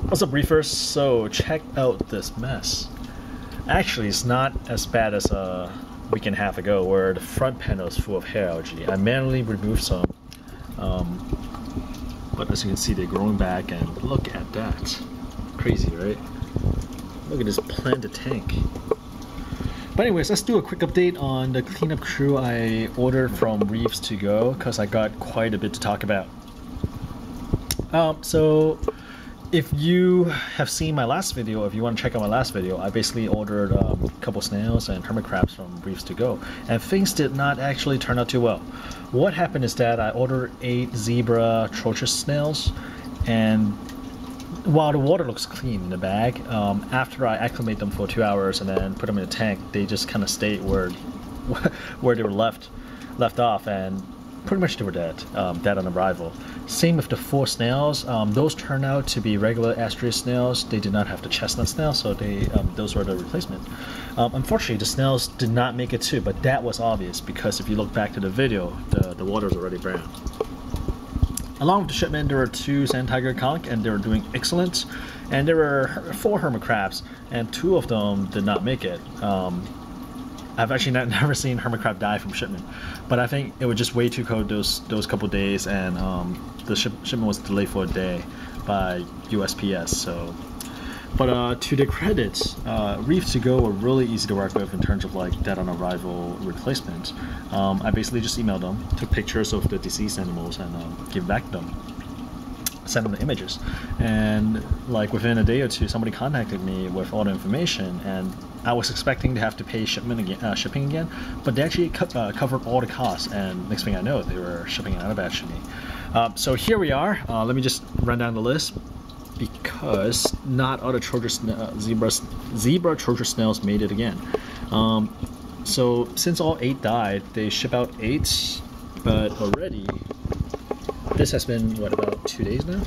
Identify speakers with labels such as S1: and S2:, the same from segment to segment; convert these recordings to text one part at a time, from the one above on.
S1: What's up, Reefers? So check out this mess. Actually, it's not as bad as a week and a half ago where the front panel is full of hair algae. I manually removed some, but as you can see, they're growing back, and look at that. Crazy, right? Look at this planted tank. But anyways, let's do a quick update on the cleanup crew I ordered from Reefs2Go because I got quite a bit to talk about. So if you have seen my last video, if you want to check out my last video, I basically ordered a couple snails and hermit crabs from Reefs2Go, and things did not actually turn out too well. What happened is that I ordered 8 zebra trochus snails, and while the water looks clean in the bag, after I acclimate them for 2 hours and then put them in a tank, they just kind of stayed where they were left off, and pretty much they were dead on arrival. Same with the 4 snails. Those turned out to be regular estuary snails. They did not have the chestnut snail, so those were the replacement. Unfortunately, the snails did not make it too, but that was obvious because if you look back to the video, the water is already brown. Along with the shipment, there were 2 sand tiger conch, and they were doing excellent. And there were 4 hermit crabs, and 2 of them did not make it. I've actually never seen hermit crab die from shipment, but I think it was just way too cold those couple days, and the shipment was delayed for a day by USPS. So, but to their credit, Reef2Go were really easy to work with in terms of like dead on arrival replacement. I basically just emailed them, took pictures of the deceased animals, and gave back to them. Sent them the images, and like within a day or two, somebody contacted me with all the information, and I was expecting to have to pay shipping again, but they actually covered all the costs, and next thing I know, they were shipping another batch to me. So here we are. Let me just run down the list because not all the zebra trochus snails made it again. So since all 8 died, they ship out 8, but already this has been, what, about 2 days now?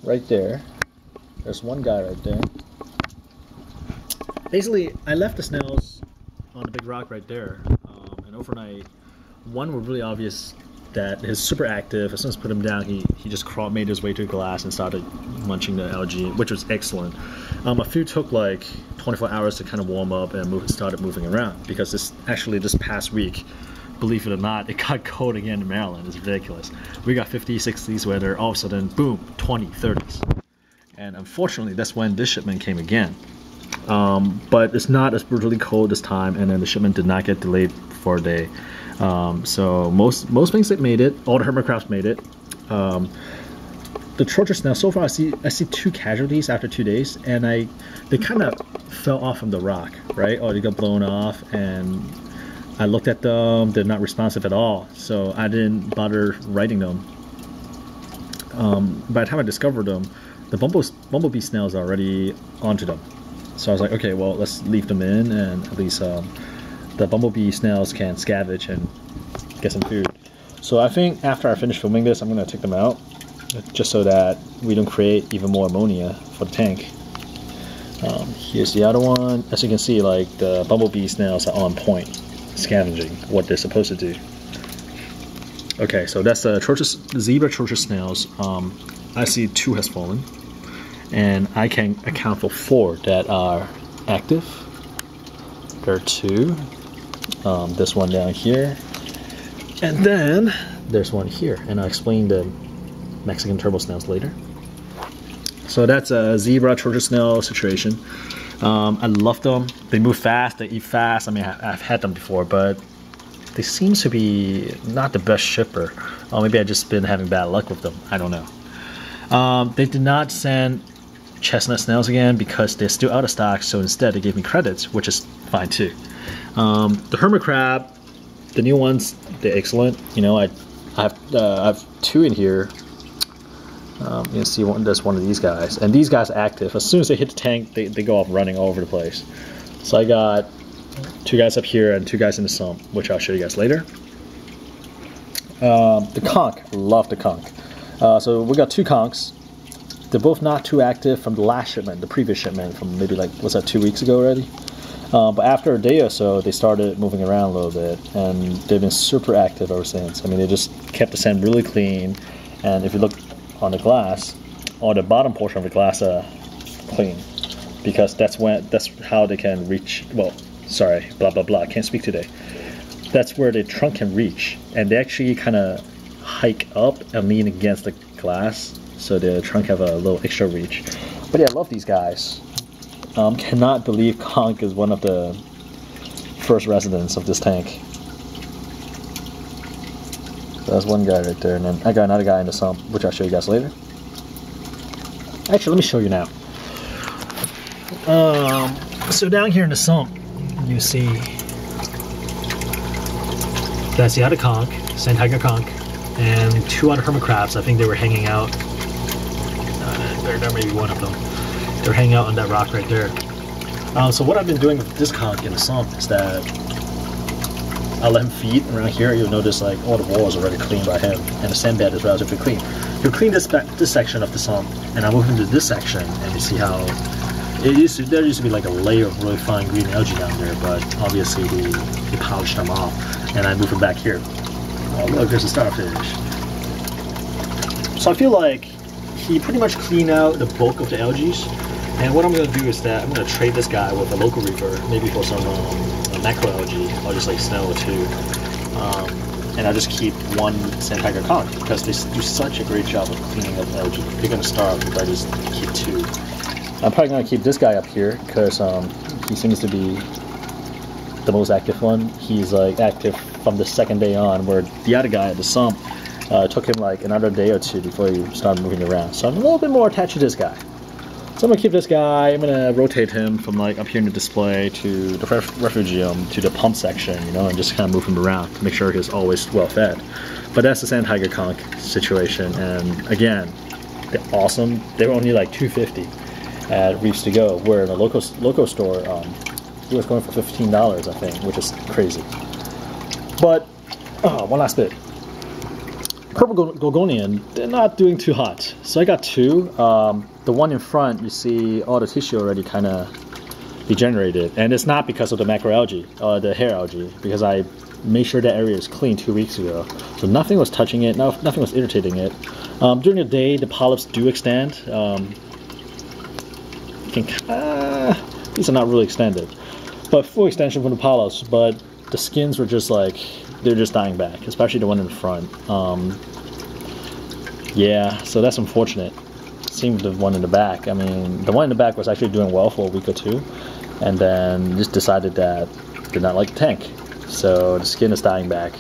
S1: Right there. There's one guy right there. Basically, I left the snails on the big rock right there. And overnight, one was really obvious that he's super active. As soon as I put him down, he just made his way to the glass and started munching the algae, which was excellent. A few took like 24 hours to kind of warm up and started moving around, because this past week, believe it or not, it got cold again in Maryland. It's ridiculous. We got 50s, 60s weather, all of a sudden, boom, 20, 30s. And unfortunately, that's when this shipment came again. But it's not as brutally cold this time, and then the shipment did not get delayed for a day. So most things that made it, all the hermit crabs made it. The trochus, now so far I see 2 casualties after 2 days, and they kind of fell off from the rock, right? Or they got blown off, and I looked at them, they're not responsive at all, so I didn't bother writing them. By the time I discovered them, the bumblebee snails are already onto them. So I was like, okay, well, let's leave them in, and at least the bumblebee snails can scavenge and get some food. So I think after I finish filming this, I'm going to take them out, just so that we don't create even more ammonia for the tank. Here's the other one. As you can see, like, the bumblebee snails are on point, scavenging what they're supposed to do. Okay, so that's the zebra trochus snails. I see 2 has fallen, and I can account for 4 that are active. There are 2. This one down here, and then there's one here, and I'll explain the Mexican turbo snails later. So that's a zebra trochus snail situation. I love them. They move fast, they eat fast. I mean, I've had them before, but they seem to be not the best shipper. Or maybe I've just been having bad luck with them. I don't know. They did not send chestnut snails again because they're still out of stock, so instead they gave me credits, which is fine too. The hermit crab, the new ones, they're excellent. You know, I have 2 in here. You can see there's one of these guys, and these guys are active. As soon as they hit the tank, they go off running all over the place. So I got 2 guys up here and 2 guys in the sump, which I'll show you guys later. The conch, love the conch. So we got 2 conchs. They're both not too active from the last shipment, the previous shipment from maybe like, was that 2 weeks ago already? But after a day or so, they started moving around a little bit, and they've been super active ever since. I mean, they just kept the sand really clean, and if you look on the glass, or the bottom portion of the glass clean, because that's how they can reach. Well, sorry, blah blah blah. I can't speak today. That's where the trunk can reach, and they actually kind of hike up and lean against the glass, so the trunk have a little extra reach. But yeah, I love these guys. Cannot believe Conk is one of the first residents of this tank. So that's one guy right there, and then I got another guy in the sump, which I'll show you guys later. Actually, let me show you now. So down here in the sump, you see that's the other conch, sand tiger conch, and two other hermit crabs. I think they were hanging out. There may be one of them. They're hanging out on that rock right there. So what I've been doing with this conch in the sump is that I'll let him feed around here. You'll notice like all the walls are already clean by him, and the sand bed is relatively clean. He'll clean this section of the sump, and I'll move him to this section, and you see how there used to be like a layer of really fine green algae down there, but obviously he polished them off, and I move him back here. Oh look, there's a starfish. So I feel like he pretty much cleaned out the bulk of the algae, and what I'm going to do is that I'm going to trade this guy with a local reefer, maybe for some macroalgae, or just like snail or two, and I'll just keep one sand tiger conch, because they do such a great job of cleaning up algae. They're going to starve if I just keep two. I'm probably going to keep this guy up here, because he seems to be the most active one. He's like active from the second day on, where the other guy at the sump took him like another day or two before he started moving around. So I'm a little bit more attached to this guy. So I'm going to keep this guy. I'm going to rotate him from like up here in the display to the refugium to the pump section, you know, and just kind of move him around to make sure he's always well fed. But that's the sand tiger conch situation, and again, they're awesome. They were only like $2.50 at Reefs2Go, where in a local store it was going for $15, I think, which is crazy. But one last bit. Purple Gorgonian, they're not doing too hot. So I got two. The one in front, you see all the tissue already kind of degenerated. And it's not because of the macroalgae, the hair algae, because I made sure that area is clean 2 weeks ago. So nothing was touching it, nothing was irritating it. During the day, the polyps do extend. These are not really extended, but full extension from the polyps, but the skins were just like, they're just dying back, especially the one in the front. Yeah, so that's unfortunate. Same with the one in the back. I mean, the one in the back was actually doing well for a week or two, and then just decided that did not like the tank, so the skin is dying back.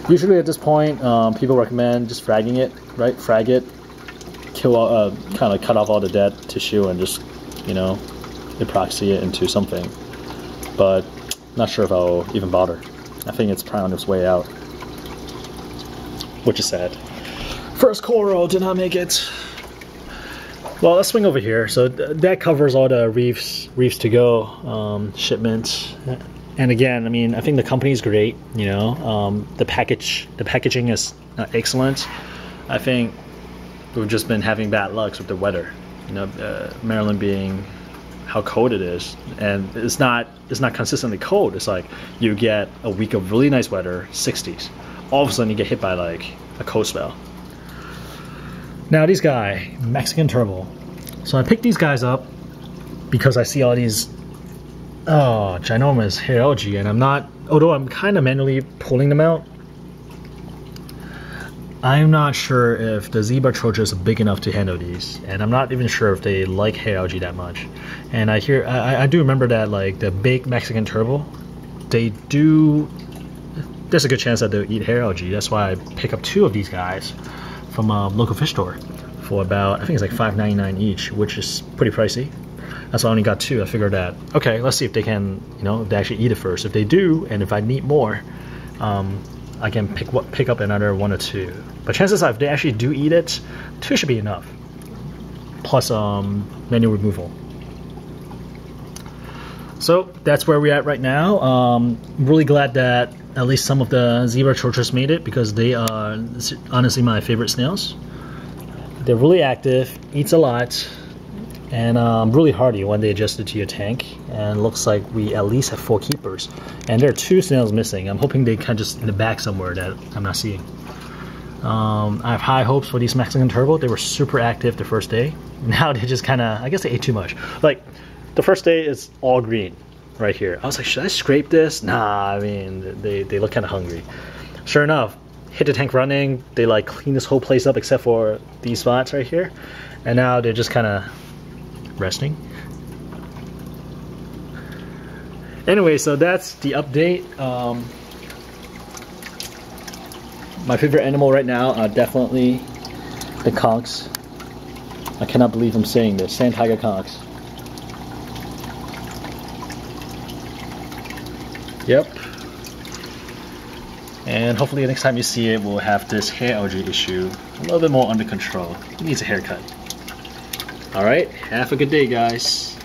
S1: Usually at this point, people recommend just fragging it, right? Frag it, kill, kind of cut off all the dead tissue and just, you know, epoxy it into something. But not sure if I'll even bother. I think it's probably on its way out, which is sad. First coral did not make it. Well, let's swing over here. So that covers all the Reefs2Go shipments. And again, I mean, I think the company is great. You know, the packaging is excellent. I think we've just been having bad luck with the weather. You know, Maryland being how cold it is, and it's not consistently cold. It's like you get a week of really nice weather, 60s. All of a sudden you get hit by like a cold spell. Now these guys, Mexican turtle. So I picked these guys up because I see all these ginormous hair algae, and although I'm kind of manually pulling them out, I'm not sure if the zebra trochus are big enough to handle these, and I'm not even sure if they like hair algae that much. And I do remember that like the big Mexican turtle, there's a good chance that they'll eat hair algae. That's why I pick up two of these guys from a local fish store for about, I think it's like $5.99 each, which is pretty pricey. That's why I only got two. I figured that, okay, let's see if they can, you know, if they actually eat it first. If they do, and if I need more, I can pick up another one or two. But chances are, if they actually do eat it, two should be enough. Plus manual removal. So that's where we're at right now. I'm really glad that at least some of the zebra trochus made it, because they are honestly my favorite snails. They're really active, eats a lot, and really hardy when they adjusted to your tank. And looks like we at least have 4 keepers, and there are 2 snails missing. I'm hoping they kind of just in the back somewhere that I'm not seeing. I have high hopes for these Mexican turbo. They were super active the first day. Now they just kind of, I guess they ate too much. Like the first day is all green right here. I was like, should I scrape this? Nah, I mean, they look kind of hungry. Sure enough, hit the tank running. They like clean this whole place up except for these spots right here. And now they're just kind of resting. Anyway, so that's the update. My favorite animal right now are definitely the conchs. I cannot believe I'm saying this. Sand tiger conchs. Yep. And hopefully the next time you see it, we'll have this hair algae issue a little bit more under control. It needs a haircut. Alright, have a good day, guys.